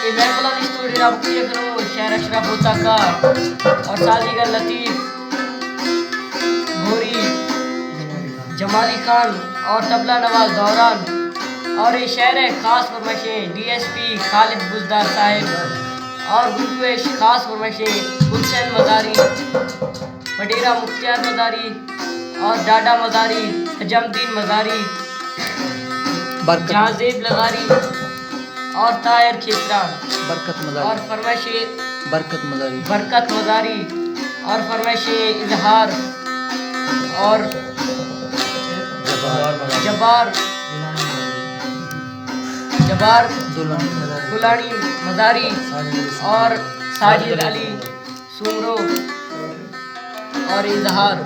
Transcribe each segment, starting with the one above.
इमेकुलम studio राबकुया करो शहर अशरफ होता का और साजीगर लतीफ भोरी जमाली खान और तबला नवाज दौरान और ये शहर है खास फरमाइशें डीएसपी खालिद बुजदार साहिब और गुलवेश खास फरमाइशें गुलशन मजारी वडेरा मुख्तियार मजारी और डाडा मजारी हजमदीन मजारी जहाजेब लगारी और तायर खेसरान बरकत मजारी और फरमाइशे बरकत मजारी और फरमाइशे इजहार और जबार गुलानी मजारी और साजिद अली सुमरो और इजहार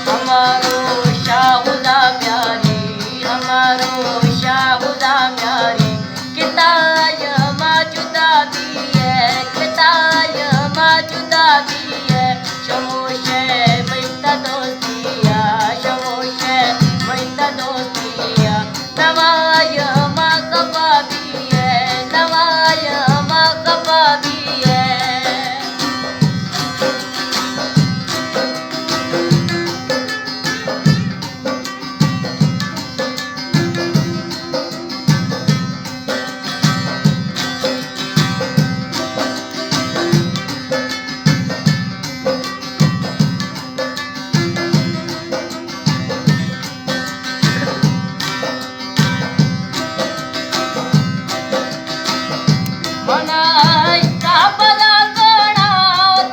हमारो शाहुदा प्यारी हमारो शाहुदा प्यारी किताय मौजूदा भी है किताय मौजूदा भी है शमोशे मैता दोस्तिया शमोशे मैता दोस्तिया नवाय मकबा भी है नवाय मकबा भी है मनाई काबला कोणा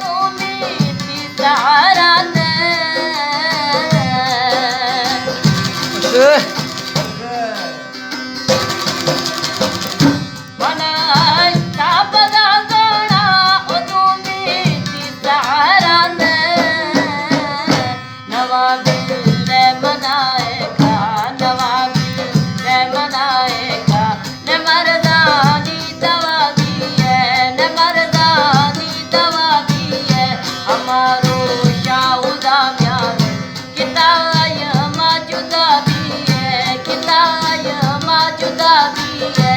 तुम्ही ती सहारात मनाई काबला कोणा तुम्ही ती सहारात नवाबिल मनाएगा नवाबिल मनाएगा न मर्दानी दवा हमारो शाहुदा प्यारी किताय मौजूदा भी है किताय मौजूदा भी है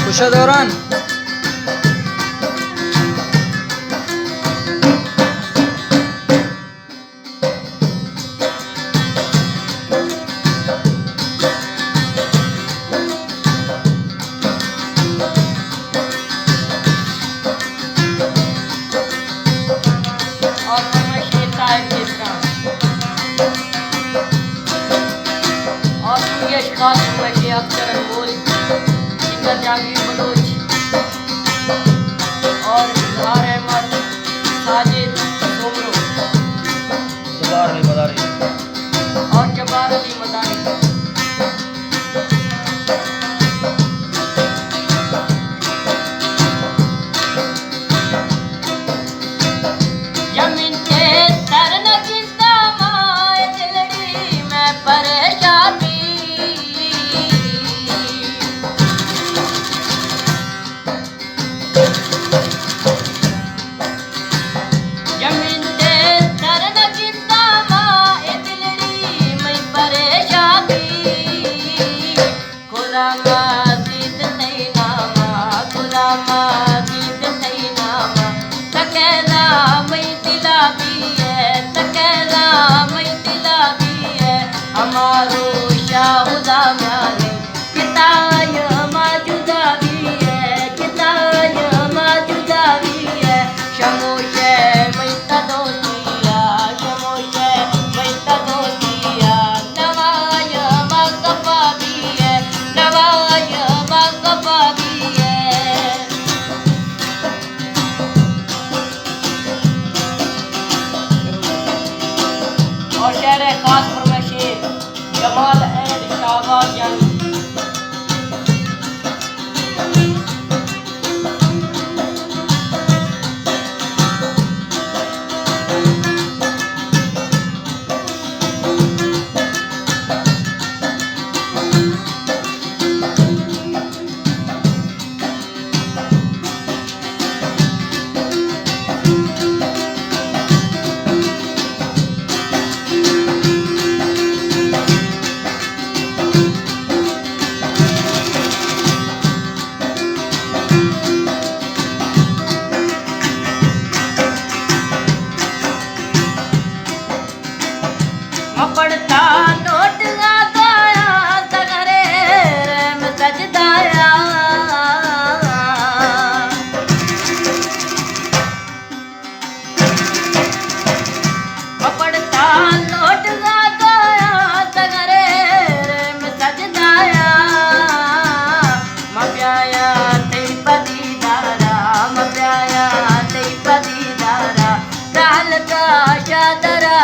खुशा दौरान और फरमाइशे तायर खेसरान और यश खास फरमाइशे अख्तर अनमोल सिंगर जहांगीर बलोच और इजहार अहमद साजिद सुमरो और जबार अली मदारी जमीन के तर न किस्ता माए दिलड़ी में परेशानी जमीन के तर न किस्ता माए दिल शहर खास फरमाइशें जमाल एंड शाहबाज यानी पढ़ता नोट गाया सगरे रैम सजदाया पढ़ता नोट गाया सगरे रैम सजदाया प्याया तेरी पदीदारा प्याया तेरी पदीदारा काल का शादरा